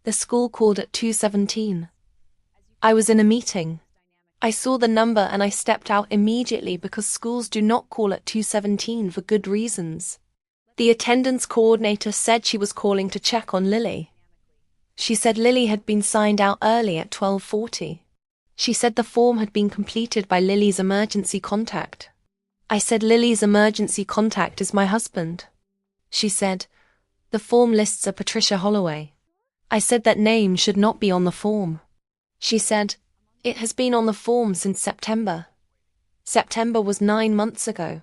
The school called at 2:17. I was in a meeting. I saw the number and I stepped out immediately because schools do not call at 2:17 for good reasons. The attendance coordinator said she was calling to check on Lily. She said Lily had been signed out early at 12:40. She said the form had been completed by Lily's emergency contact. I said Lily's emergency contact is my husband. She said, the form lists a Patricia Holloway. I said that name should not be on the form. She said, it has been on the form since September. September was 9 months ago.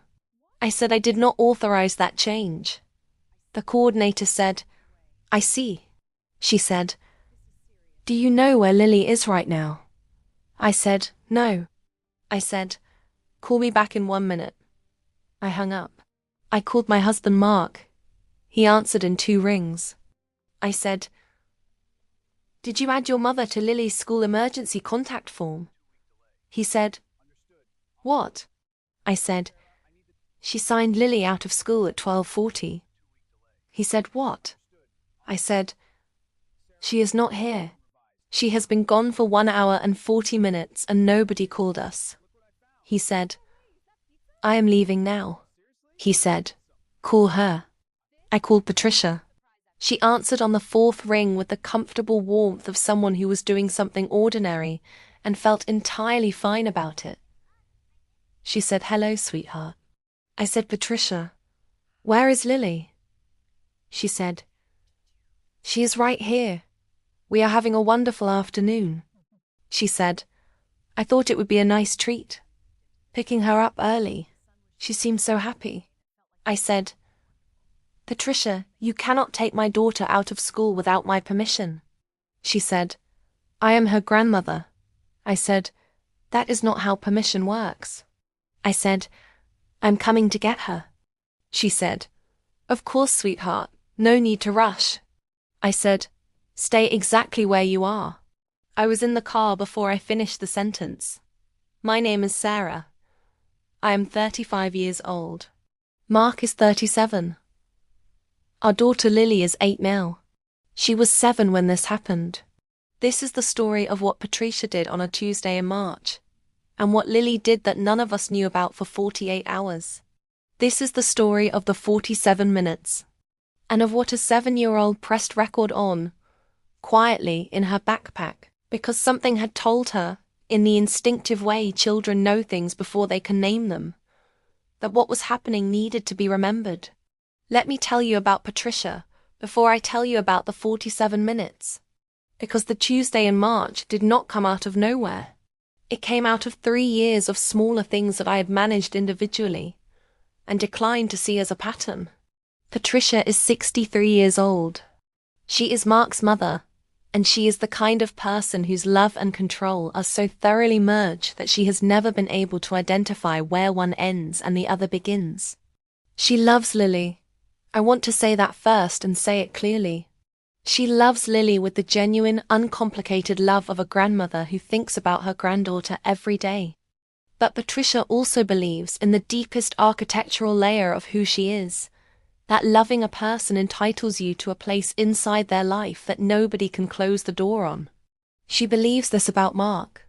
I said I did not authorize that change. The coordinator said, I see. She said, do you know where Lily is right now? I said, no. I said, call me back in 1 minute. I hung up. I called my husband Mark. He answered in 2 rings. I said, did you add your mother to Lily's school emergency contact form? He said, what? I said, she signed Lily out of school at 12:40. He said, what? I said, she is not here. She has been gone for 1 hour and 40 minutes and nobody called us. He said, I am leaving now. He said, call her. I called Patricia. She answered on the 4th ring with the comfortable warmth of someone who was doing something ordinary and felt entirely fine about it. She said, hello, sweetheart. I said, Patricia, where is Lily? She said, she is right here. We are having a wonderful afternoon. She said, I thought it would be a nice treat. Picking her up early. She seemed so happy. I said, Patricia, you cannot take my daughter out of school without my permission. She said, I am her grandmother. I said, that is not how permission works. I said, I'm coming to get her. She said, of course, sweetheart, no need to rush. I said, stay exactly where you are. I was in the car before I finished the sentence. My name is Sarah. I am 35 years old. Mark is 37. Our daughter Lily is 8 now. She was 7 when this happened. This is the story of what Patricia did on a Tuesday in March, and what Lily did that none of us knew about for 48 hours. This is the story of the 47 minutes, and of what a 7-year-old pressed record on, quietly in her backpack, because something had told her, in the instinctive way children know things before they can name them, that what was happening needed to be remembered. Let me tell you about Patricia before I tell you about the 47 minutes. Because the Tuesday in March did not come out of nowhere. It came out of 3 years of smaller things that I had managed individually and declined to see as a pattern. Patricia is 63 years old. She is Mark's mother, and she is the kind of person whose love and control are so thoroughly merged that she has never been able to identify where one ends and the other begins. She loves Lily. I want to say that first and say it clearly. She loves Lily with the genuine, uncomplicated love of a grandmother who thinks about her granddaughter every day. But Patricia also believes in the deepest architectural layer of who she is, that loving a person entitles you to a place inside their life that nobody can close the door on. She believes this about Mark.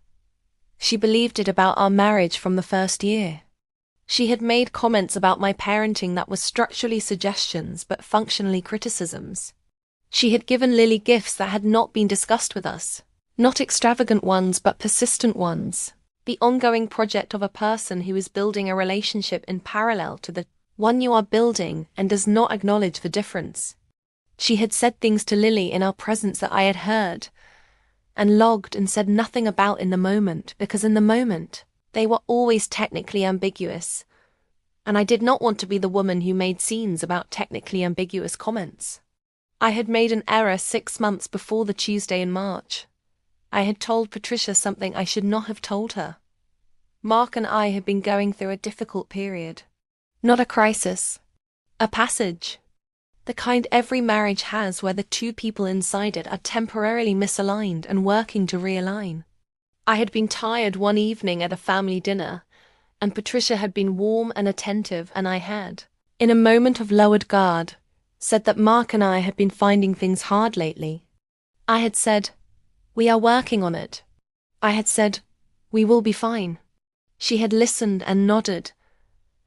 She believed it about our marriage from the first year. She had made comments about my parenting that were structurally suggestions but functionally criticisms. She had given Lily gifts that had not been discussed with us, not extravagant ones but persistent ones, the ongoing project of a person who is building a relationship in parallel to the one you are building and does not acknowledge the difference. She had said things to Lily in our presence that I had heard and logged and said nothing about in the moment, because in the moment they were always technically ambiguous, and I did not want to be the woman who made scenes about technically ambiguous comments. I had made an error 6 months before the Tuesday in March. I had told Patricia something I should not have told her. Mark and I had been going through a difficult period. Not a crisis. A passage. The kind every marriage has where the 2 people inside it are temporarily misaligned and working to realign. I had been tired one evening at a family dinner, and Patricia had been warm and attentive, and I had, in a moment of lowered guard, said that Mark and I had been finding things hard lately. I had said, "We are working on it." I had said, "We will be fine." She had listened and nodded,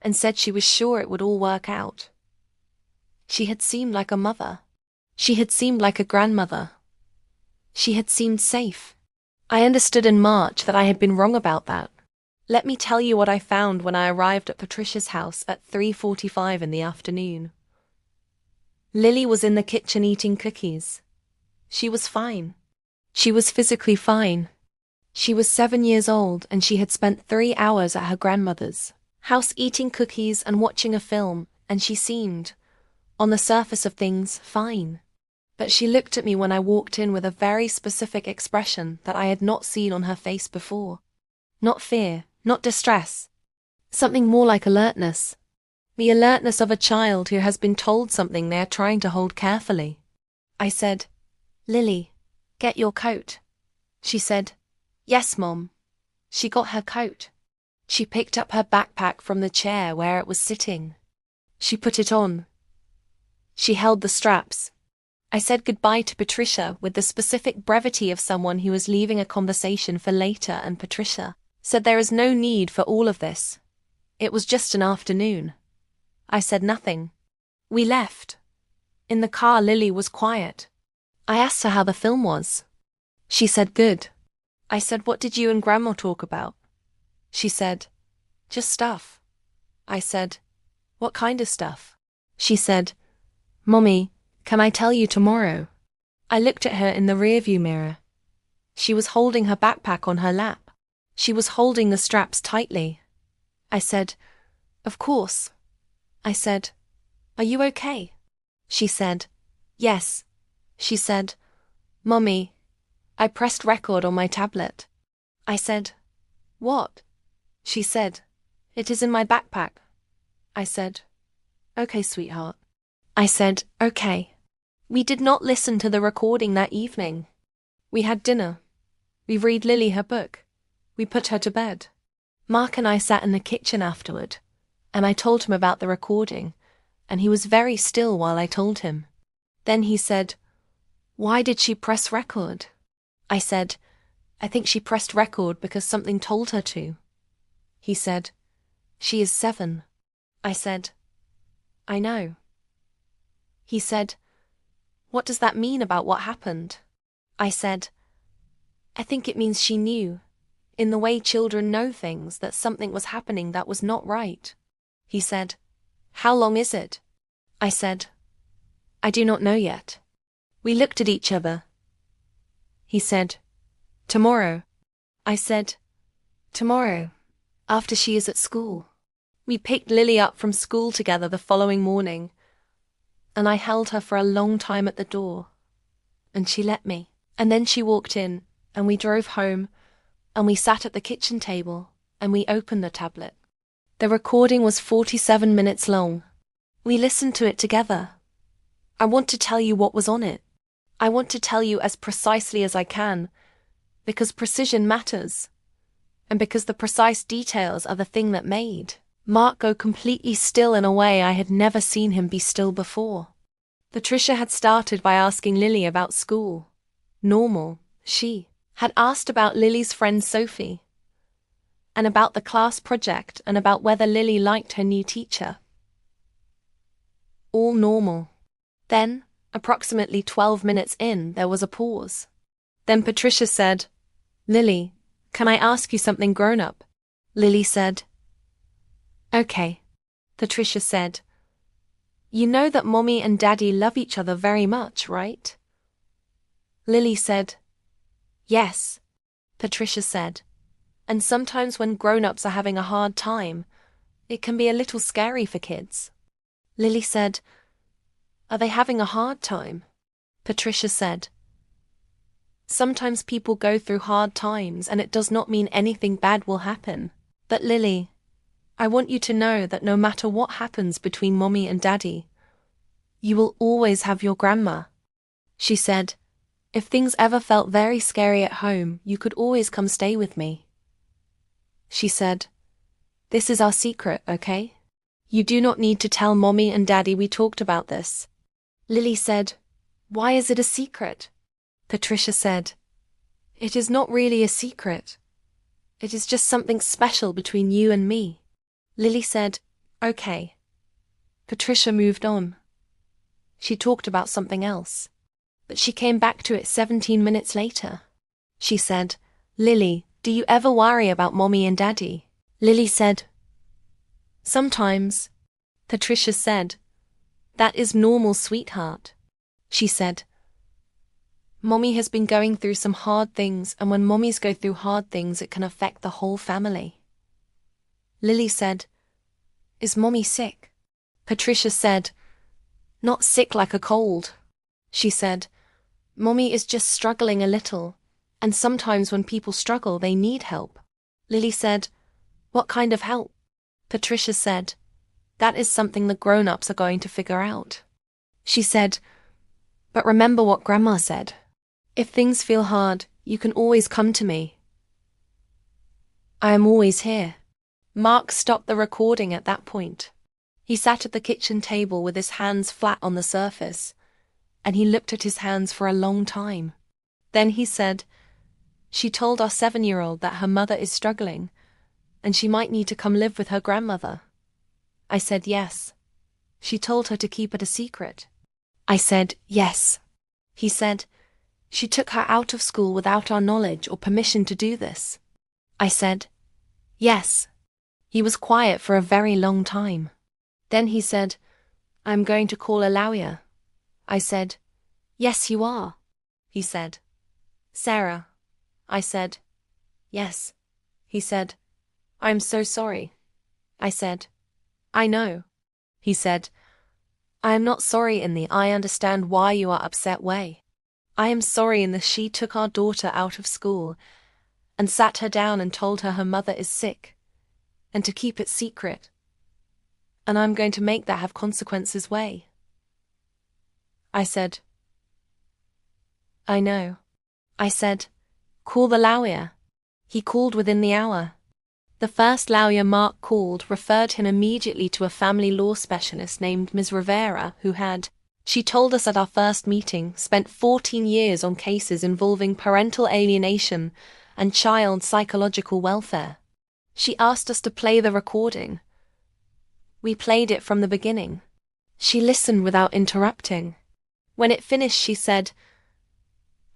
and said she was sure it would all work out. She had seemed like a mother. She had seemed like a grandmother. She had seemed safe. I understood in March that I had been wrong about that. Let me tell you what I found when I arrived at Patricia's house at 3:45 in the afternoon. Lily was in the kitchen eating cookies. She was fine. She was physically fine. She was 7 years old and she had spent 3 hours at her grandmother's house eating cookies and watching a film, and she seemed, on the surface of things, fine. But she looked at me when I walked in with a very specific expression that I had not seen on her face before. Not fear, not distress. Something more like alertness. The alertness of a child who has been told something they are trying to hold carefully. I said, "Lily, get your coat." She said, "Yes, Mom." She got her coat. She picked up her backpack from the chair where it was sitting. She put it on. She held the straps. I said goodbye to Patricia with the specific brevity of someone who was leaving a conversation for later, and Patricia said there is no need for all of this. It was just an afternoon. I said nothing. We left. In the car, Lily was quiet. I asked her how the film was. She said good. I said, "What did you and Grandma talk about?" She said, "Just stuff." I said, "What kind of stuff?" She said, "Mommy, can I tell you tomorrow?" I looked at her in the rearview mirror. She was holding her backpack on her lap. She was holding the straps tightly. I said, "Of course." I said, "Are you okay?" She said, "Yes." She said, "Mommy, I pressed record on my tablet." I said, "What?" She said, "It is in my backpack." I said, "Okay, sweetheart." I said, "Okay." We did not listen to the recording that evening. We had dinner. We read Lily her book. We put her to bed. Mark and I sat in the kitchen afterward, and I told him about the recording, and he was very still while I told him. Then he said, "Why did she press record?" I said, "I think she pressed record because something told her to." He said, "She is 7. I said, "I know." He said, "What does that mean about what happened?" I said, "I think it means she knew, in the way children know things, that something was happening that was not right." He said, "How long is it?" I said, "I do not know yet." We looked at each other. He said, "Tomorrow." I said, "Tomorrow, after she is at school." We picked Lily up from school together the following morning, and I held her for a long time at the door, and she let me. And then she walked in, and we drove home, and we sat at the kitchen table, and we opened the tablet. The recording was 47 minutes long. We listened to it together. I want to tell you what was on it. I want to tell you as precisely as I can, because precision matters, and because the precise details are the thing that made Mark go completely still in a way I had never seen him be still before. Patricia had started by asking Lily about school. Normal. She had asked about Lily's friend Sophie, and about the class project, and about whether Lily liked her new teacher. All normal. Then, approximately 12 minutes in, there was a pause. Then Patricia said, "Lily, can I ask you something grown-up?" Lily said, "Okay." Patricia said, "You know that Mommy and Daddy love each other very much, right?" Lily said, "Yes." Patricia said, "And sometimes when grown-ups are having a hard time, it can be a little scary for kids." Lily said, "Are they having a hard time?" Patricia said, "Sometimes people go through hard times and it does not mean anything bad will happen. But Lily, I want you to know that no matter what happens between Mommy and Daddy, you will always have your grandma." She said, "If things ever felt very scary at home, you could always come stay with me." She said, "This is our secret, okay? You do not need to tell Mommy and Daddy we talked about this." Lily said, "Why is it a secret?" Patricia said, "It is not really a secret. It is just something special between you and me." Lily said, "Okay." Patricia moved on. She talked about something else, but she came back to it 17 minutes later. She said, "Lily, do you ever worry about Mommy and Daddy?" Lily said, "Sometimes." Patricia said, "That is normal, sweetheart." She said, "Mommy has been going through some hard things, and when mommies go through hard things, it can affect the whole family." Lily said, "Is Mommy sick?" Patricia said, "Not sick like a cold." She said, "Mommy is just struggling a little, and sometimes when people struggle, they need help." Lily said, "What kind of help?" Patricia said, "That is something the grown-ups are going to figure out." She said, "But remember what Grandma said. If things feel hard, you can always come to me. I am always here." Mark stopped the recording at that point. He sat at the kitchen table with his hands flat on the surface, and he looked at his hands for a long time. Then he said, "She told our 7-year-old that her mother is struggling, and she might need to come live with her grandmother." I said, "Yes." "She told her to keep it a secret." I said, "Yes." He said, "She took her out of school without our knowledge or permission to do this." I said, "Yes." He was quiet for a very long time. Then he said, "I'm going to call a lawyer." I said, "Yes, you are." He said, "Sarah." I said, "Yes." He said, "I'm so sorry." I said, "I know." He said, "I am not sorry in the I understand why you are upset way. I am sorry in the she took our daughter out of school and sat her down and told her her mother is sick, and to keep it secret. And I'm going to make that have consequences way." I said, "I know." I said, "Call the lawyer." He called within the hour. The first lawyer Mark called referred him immediately to a family law specialist named Ms. Rivera, who had, she told us at our first meeting, spent 14 years on cases involving parental alienation and child psychological welfare. She asked us to play the recording. We played it from the beginning. She listened without interrupting. When it finished, she said,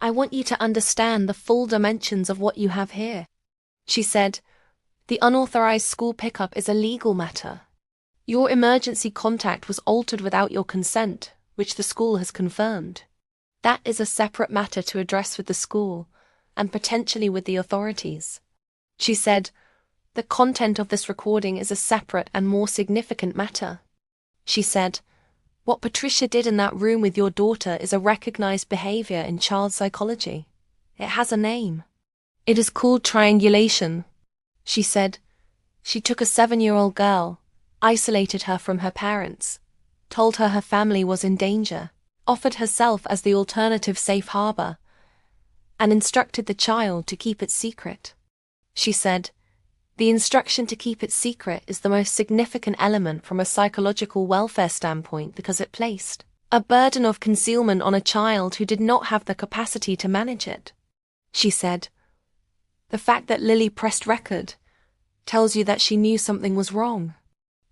"I want you to understand the full dimensions of what you have here." She said, "The unauthorized school pickup is a legal matter. Your emergency contact was altered without your consent, which the school has confirmed. That is a separate matter to address with the school, and potentially with the authorities." She said, "The content of this recording is a separate and more significant matter." She said, "What Patricia did in that room with your daughter is a recognized behavior in child psychology. It has a name. It is called triangulation." She said, "She took a 7-year-old girl, isolated her from her parents, told her her family was in danger, offered herself as the alternative safe harbor, and instructed the child to keep it secret." She said, "The instruction to keep it secret is the most significant element from a psychological welfare standpoint because it placed a burden of concealment on a child who did not have the capacity to manage it." She said, "The fact that Lily pressed record tells you that she knew something was wrong.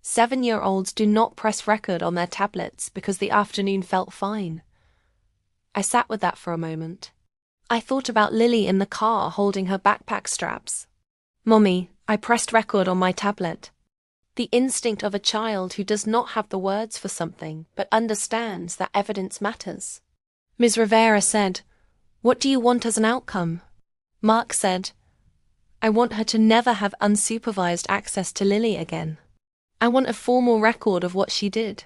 7-year-olds do not press record on their tablets because the afternoon felt fine." I sat with that for a moment. I thought about Lily in the car holding her backpack straps. "Mommy, I pressed record on my tablet." The instinct of a child who does not have the words for something but understands that evidence matters. Ms. Rivera said, "What do you want as an outcome?" Mark said, "I want her to never have unsupervised access to Lily again. I want a formal record of what she did.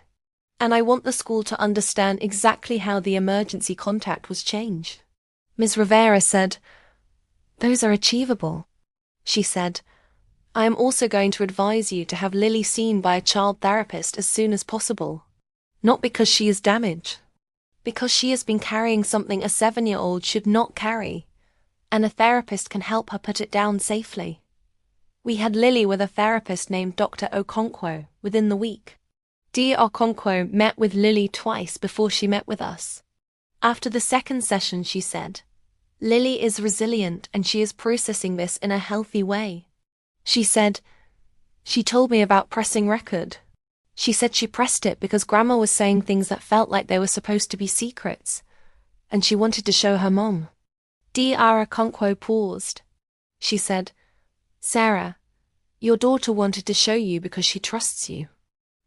And I want the school to understand exactly how the emergency contact was changed." Ms. Rivera said, "Those are achievable." She said, "I am also going to advise you to have Lily seen by a child therapist as soon as possible. Not because she is damaged. Because she has been carrying something a 7-year-old should not carry, and a therapist can help her put it down safely." We had Lily with a therapist named Dr. Okonkwo within the week. Dr. Okonkwo met with Lily twice before she met with us. After the second session, she said, Lily is resilient and she is processing this in a healthy way. She said, she told me about pressing record. She said she pressed it because Grandma was saying things that felt like they were supposed to be secrets, and she wanted to show her mom. Dr. Okonkwo paused. She said, Sarah, your daughter wanted to show you because she trusts you.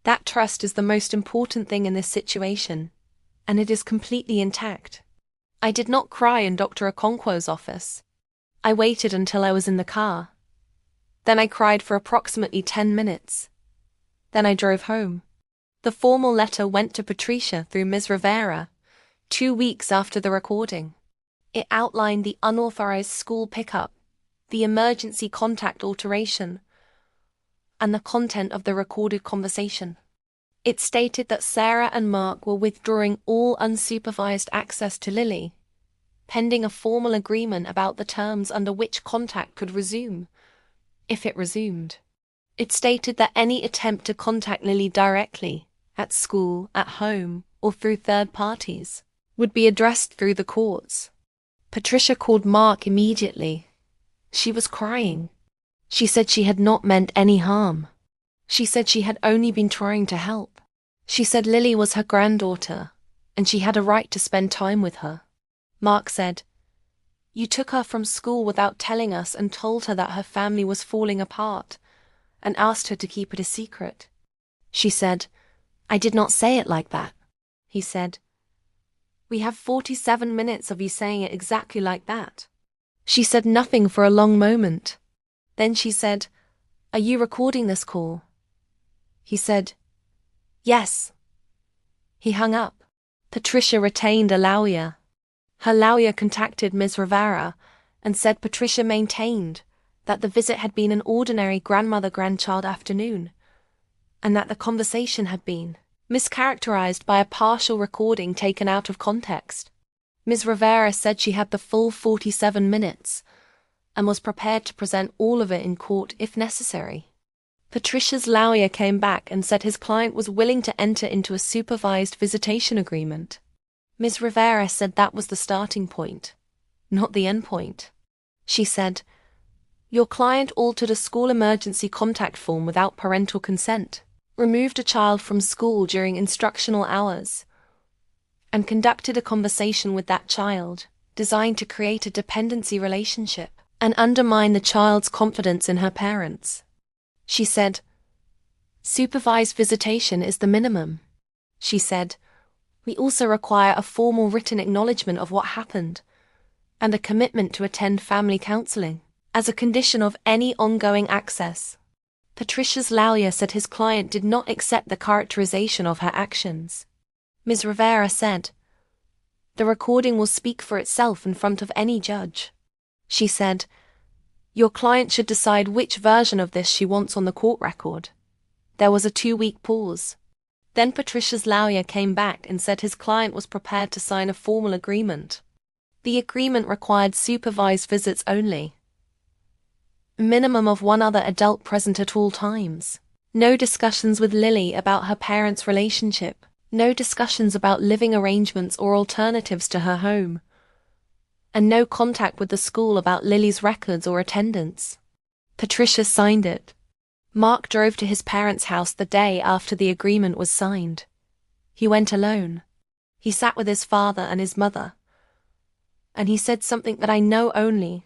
That trust is the most important thing in this situation, and it is completely intact. I did not cry in Dr. Okonkwo's office. I waited until I was in the car. Then I cried for approximately 10 minutes. Then I drove home. The formal letter went to Patricia through Ms. Rivera, 2 weeks after the recording. It outlined the unauthorized school pickup, the emergency contact alteration, and the content of the recorded conversation. It stated that Sarah and Mark were withdrawing all unsupervised access to Lily, pending a formal agreement about the terms under which contact could resume, if it resumed. It stated that any attempt to contact Lily directly, at school, at home, or through third parties, would be addressed through the courts. Patricia called Mark immediately. She was crying. She said she had not meant any harm. She said she had only been trying to help. She said Lily was her granddaughter, and she had a right to spend time with her. Mark said, You took her from school without telling us and told her that her family was falling apart, and asked her to keep it a secret. She said, I did not say it like that. He said, We have 47 minutes of you saying it exactly like that. She said nothing for a long moment. Then she said, Are you recording this call? He said, Yes. He hung up. Patricia retained a lawyer. Her lawyer contacted Ms. Rivera and said Patricia maintained that the visit had been an ordinary grandmother-grandchild afternoon, and that the conversation had been mischaracterized by a partial recording taken out of context. Ms. Rivera said she had the full 47 minutes and was prepared to present all of it in court if necessary. Patricia's lawyer came back and said his client was willing to enter into a supervised visitation agreement. Ms. Rivera said that was the starting point, not the end point. She said, Your client altered a school emergency contact form without parental consent, removed a child from school during instructional hours, and conducted a conversation with that child designed to create a dependency relationship and undermine the child's confidence in her parents. She said, Supervised visitation is the minimum. She said, We also require a formal written acknowledgement of what happened and a commitment to attend family counseling as a condition of any ongoing access. Patricia's lawyer said his client did not accept the characterization of her actions. Ms. Rivera said, The recording will speak for itself in front of any judge. She said, Your client should decide which version of this she wants on the court record. There was a 2-week pause. Then Patricia's lawyer came back and said his client was prepared to sign a formal agreement. The agreement required supervised visits only. A minimum of one other adult present at all times. No discussions with Lily about her parents' relationship. No discussions about living arrangements or alternatives to her home. And no contact with the school about Lily's records or attendance. Patricia signed it. Mark drove to his parents' house the day after the agreement was signed. He went alone. He sat with his father and his mother. And he said something that I know only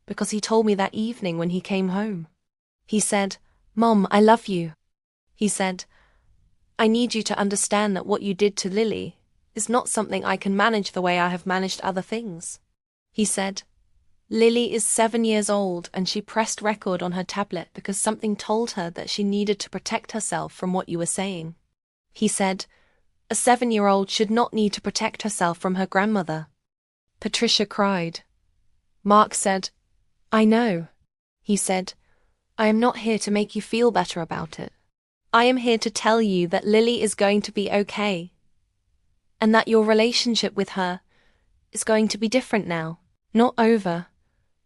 because he told me that evening when he came home. He said, Mom, I love you. He said, I need you to understand that what you did to Lily is not something I can manage the way I have managed other things. He said, Lily is 7 years old and she pressed record on her tablet because something told her that she needed to protect herself from what you were saying. He said, a 7-year-old should not need to protect herself from her grandmother. Patricia cried. Mark said, I know. He said, I am not here to make you feel better about it. I am here to tell you that Lily is going to be okay, and that your relationship with her is going to be different now, not over,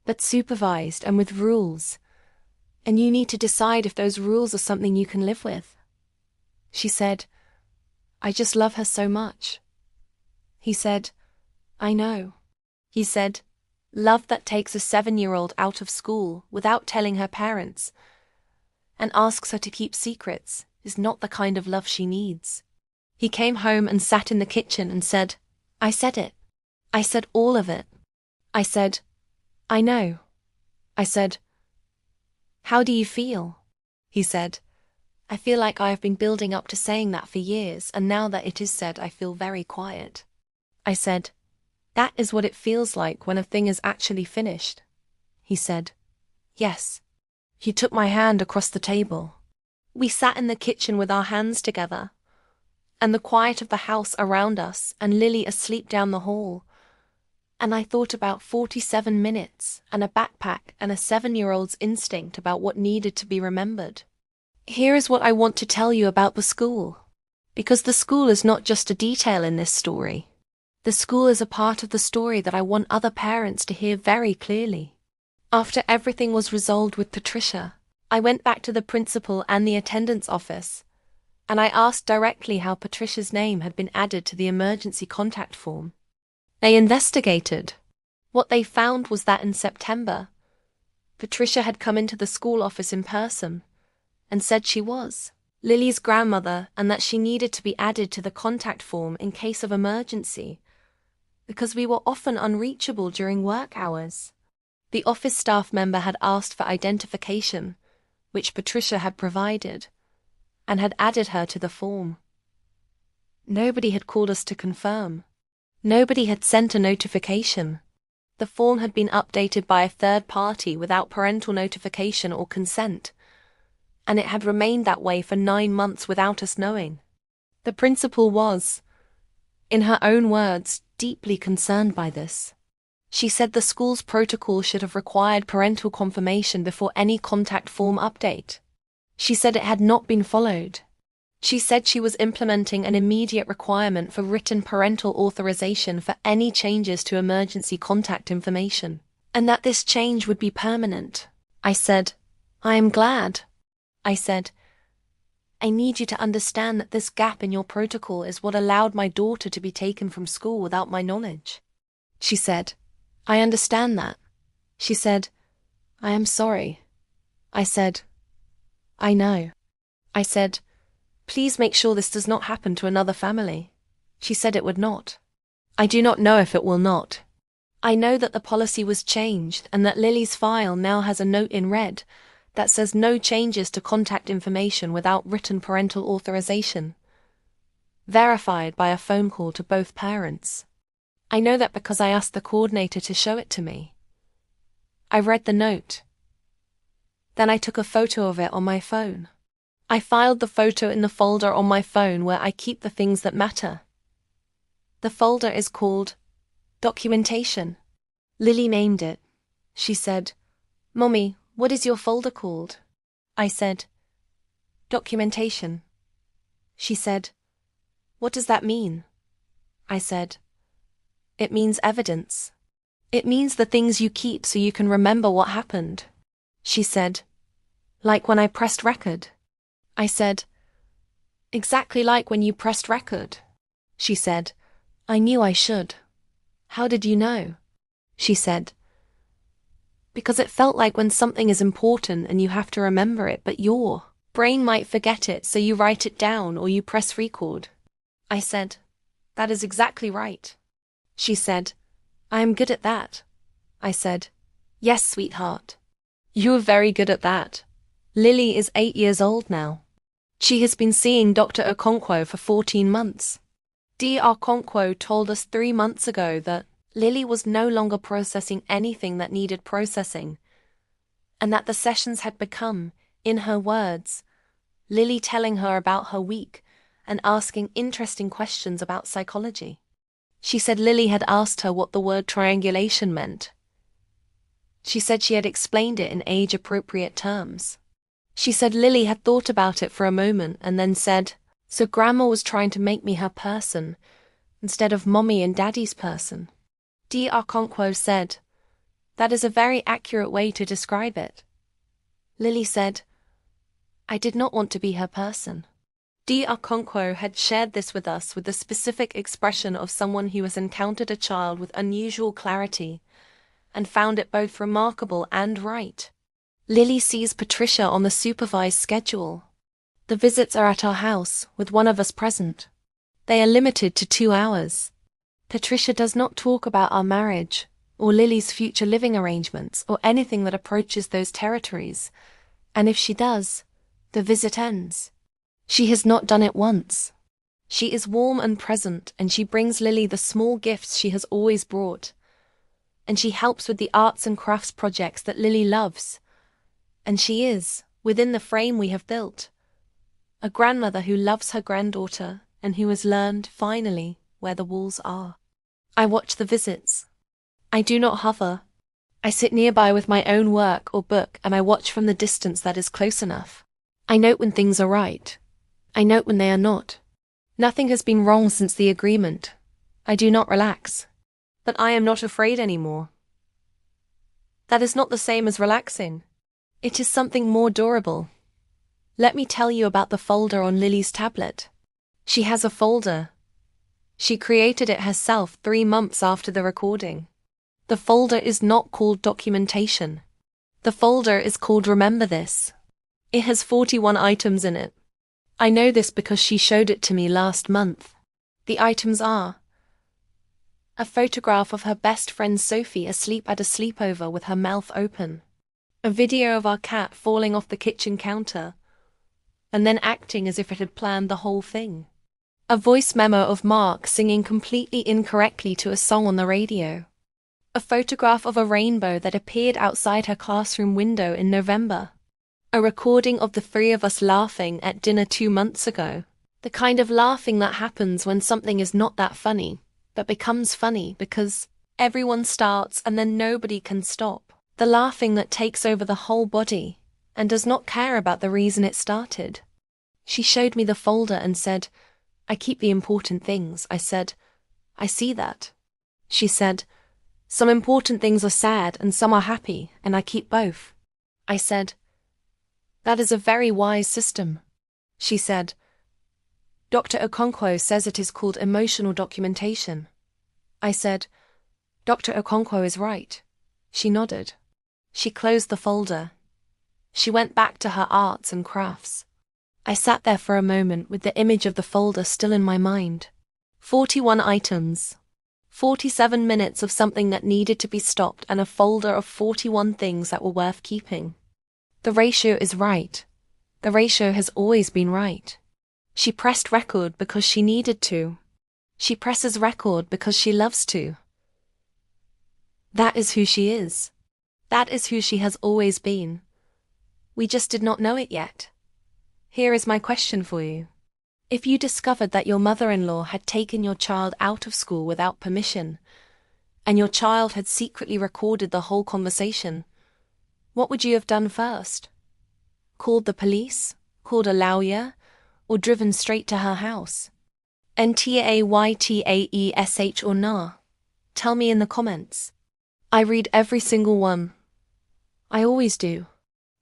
but supervised and with rules, and you need to decide if those rules are something you can live with. She said, I just love her so much. He said, I know. He said, love that takes a 7-year-old out of school without telling her parents and asks her to keep secrets is not the kind of love she needs. He came home and sat in the kitchen and said, I said it. I said all of it. I said, I know. I said, how do you feel? He said, I feel like I have been building up to saying that for years, and now that it is said, I feel very quiet. I said, that is what it feels like when a thing is actually finished. He said, yes. He took my hand across the table. We sat in the kitchen with our hands together, and the quiet of the house around us, and Lily asleep down the hall. And I thought about 47 minutes, and a backpack, and a 7-year-old's instinct about what needed to be remembered. Here is what I want to tell you about the school. Because the school is not just a detail in this story. The school is a part of the story that I want other parents to hear very clearly. After everything was resolved with Patricia, I went back to the principal and the attendance office, and I asked directly how Patricia's name had been added to the emergency contact form. They investigated. What they found was that in September, Patricia had come into the school office in person and said she was Lily's grandmother and that she needed to be added to the contact form in case of emergency, because we were often unreachable during work hours. The office staff member had asked for identification, which Patricia had provided, and had added her to the form. Nobody had called us to confirm. Nobody had sent a notification. The form had been updated by a third party without parental notification or consent, and it had remained that way for 9 months without us knowing. The principal was, in her own words, deeply concerned by this. She said the school's protocol should have required parental confirmation before any contact form update. She said it had not been followed. She said she was implementing an immediate requirement for written parental authorization for any changes to emergency contact information, and that this change would be permanent. I said, I am glad. I said, I need you to understand that this gap in your protocol is what allowed my daughter to be taken from school without my knowledge. She said, I understand that. She said, I am sorry. I said, I know. I said, please make sure this does not happen to another family. She said it would not. I do not know if it will not. I know that the policy was changed and that Lily's file now has a note in red that says no changes to contact information without written parental authorization, verified by a phone call to both parents. I know that because I asked the coordinator to show it to me. I read the note. Then I took a photo of it on my phone. I filed the photo in the folder on my phone where I keep the things that matter. The folder is called Documentation. Lily named it. She said, Mommy, what is your folder called? I said, Documentation. She said, what does that mean? I said, it means evidence. It means the things you keep so you can remember what happened. She said, like when I pressed record. I said, exactly like when you pressed record. She said, I knew I should. How did you know? She said, because it felt like when something is important and you have to remember it, but your brain might forget it, so you write it down or you press record. I said, that is exactly right. She said, I am good at that. I said, yes, sweetheart. You are very good at that. Lily is 8 years old now. She has been seeing Dr. Okonkwo for 14 months. Dr. Okonkwo told us 3 months ago that Lily was no longer processing anything that needed processing, and that the sessions had become, in her words, Lily telling her about her week and asking interesting questions about psychology. She said Lily had asked her what the word triangulation meant. She said she had explained it in age-appropriate terms. She said Lily had thought about it for a moment and then said, so Grandma was trying to make me her person instead of Mommy and Daddy's person. Dr. Okonkwo said, that is a very accurate way to describe it. Lily said, I did not want to be her person. D. Okonkwo had shared this with us with the specific expression of someone who has encountered a child with unusual clarity and found it both remarkable and right. Lily sees Patricia on the supervised schedule. The visits are at our house, with one of us present. They are limited to 2 hours. Patricia does not talk about our marriage, or Lily's future living arrangements, or anything that approaches those territories. And if she does, the visit ends. She has not done it once. She is warm and present, and she brings Lily the small gifts she has always brought. And she helps with the arts and crafts projects that Lily loves. And she is, within the frame we have built, a grandmother who loves her granddaughter and who has learned, finally, where the walls are. I watch the visits. I do not hover. I sit nearby with my own work or book and I watch from the distance that is close enough. I note when things are right. I note when they are not. Nothing has been wrong since the agreement. I do not relax. But I am not afraid anymore. That is not the same as relaxing. It is something more durable. Let me tell you about the folder on Lily's tablet. She has a folder. She created it herself 3 months after the recording. The folder is not called documentation. The folder is called Remember This. It has 41 items in it. I know this because she showed it to me last month. The items are a photograph of her best friend Sophie asleep at a sleepover with her mouth open, a video of our cat falling off the kitchen counter, and then acting as if it had planned the whole thing, a voice memo of Mark singing completely incorrectly to a song on the radio, a photograph of a rainbow that appeared outside her classroom window in November, a recording of the 3 of us laughing at dinner 2 months ago, the kind of laughing that happens when something is not that funny, but becomes funny because everyone starts and then nobody can stop, the laughing that takes over the whole body and does not care about the reason it started. She showed me the folder and said, "I keep the important things." I said, "I see that." She said, "Some important things are sad and some are happy, and I keep both." I said, "That is a very wise system." She said, "Dr. Okonkwo says it is called emotional documentation." I said, "Dr. Okonkwo is right." She nodded. She closed the folder. She went back to her arts and crafts. I sat there for a moment with the image of the folder still in my mind. 41 items. 47 minutes of something that needed to be stopped and a folder of 41 things that were worth keeping. The ratio is right. The ratio has always been right. She pressed record because she needed to. She presses record because she loves to. That is who she is. That is who she has always been. We just did not know it yet. Here is my question for you. If you discovered that your mother-in-law had taken your child out of school without permission, and your child had secretly recorded the whole conversation, what would you have done first? Called the police? Called a lawyer? Or driven straight to her house? Ntaytaesh or nah? Tell me in the comments. I read every single one. I always do.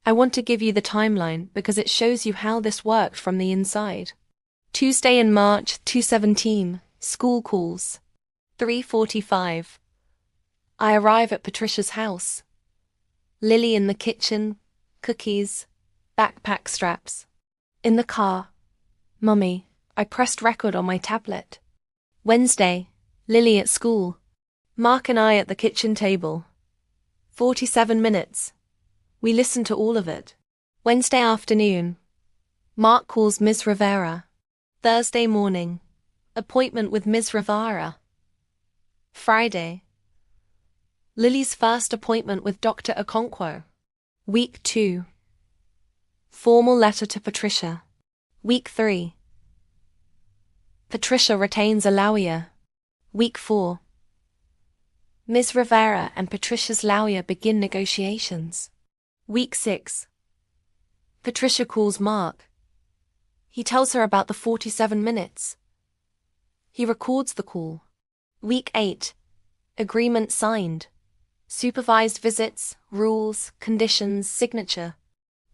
I want to give you the timeline because it shows you how this worked from the inside. Tuesday in March 2017, school calls. 3:45. I arrive at Patricia's house. Lily in the kitchen, cookies, backpack straps. In the car. Mummy, I pressed record on my tablet. Wednesday, Lily at school. Mark and I at the kitchen table. 47 minutes. We listened to all of it. Wednesday afternoon. Mark calls Ms. Rivera. Thursday morning. Appointment with Ms. Rivera. Friday. Lily's first appointment with Dr. Okonkwo. Week 2. Formal letter to Patricia. Week 3. Patricia retains a lawyer. Week 4. Ms. Rivera and Patricia's lawyer begin negotiations. Week 6. Patricia calls Mark. He tells her about the 47 minutes. He records the call. Week 8. Agreement signed. Supervised visits, rules, conditions, signature.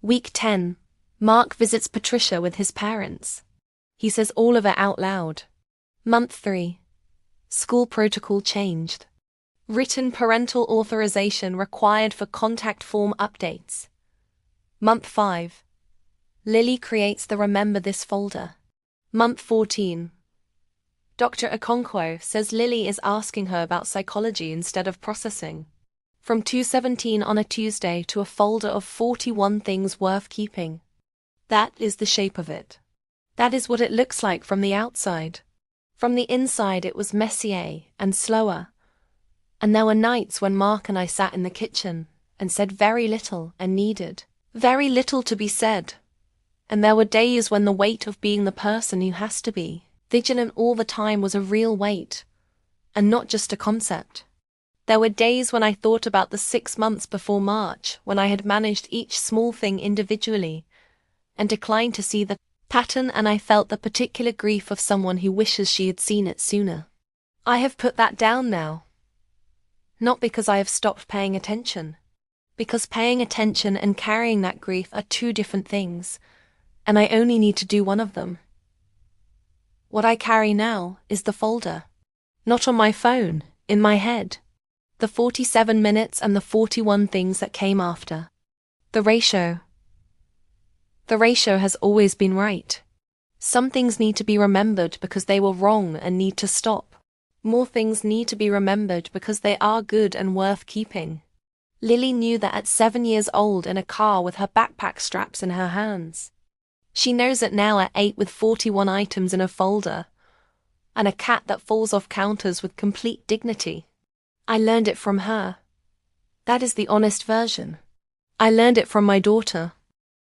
Week 10. Mark visits Patricia with his parents. He says all of it out loud. Month 3. School protocol changed. Written parental authorization required for contact form updates. Month 5. Lily creates the Remember This folder. Month 14. Dr. Okonkwo says Lily is asking her about psychology instead of processing. From 217 on a Tuesday to a folder of 41 things worth keeping. That is the shape of it. That is what it looks like from the outside. From the inside it was messier and slower. And there were nights when Mark and I sat in the kitchen and said very little and needed very little to be said. And there were days when the weight of being the person who has to be vigilant all the time was a real weight, and not just a concept. There were days when I thought about the 6 months before March when I had managed each small thing individually and declined to see the pattern, and I felt the particular grief of someone who wishes she had seen it sooner. I have put that down now. Not because I have stopped paying attention, because paying attention and carrying that grief are two different things, and I only need to do one of them. What I carry now is the folder. Not on my phone, in my head. The 47 minutes and the 41 things that came after. The ratio. The ratio has always been right. Some things need to be remembered because they were wrong and need to stop. More things need to be remembered because they are good and worth keeping. Lily knew that at 7 years old in a car with her backpack straps in her hands. She knows it now at 8 with 41 items in a folder, and a cat that falls off counters with complete dignity. I learned it from her. That is the honest version. I learned it from my daughter.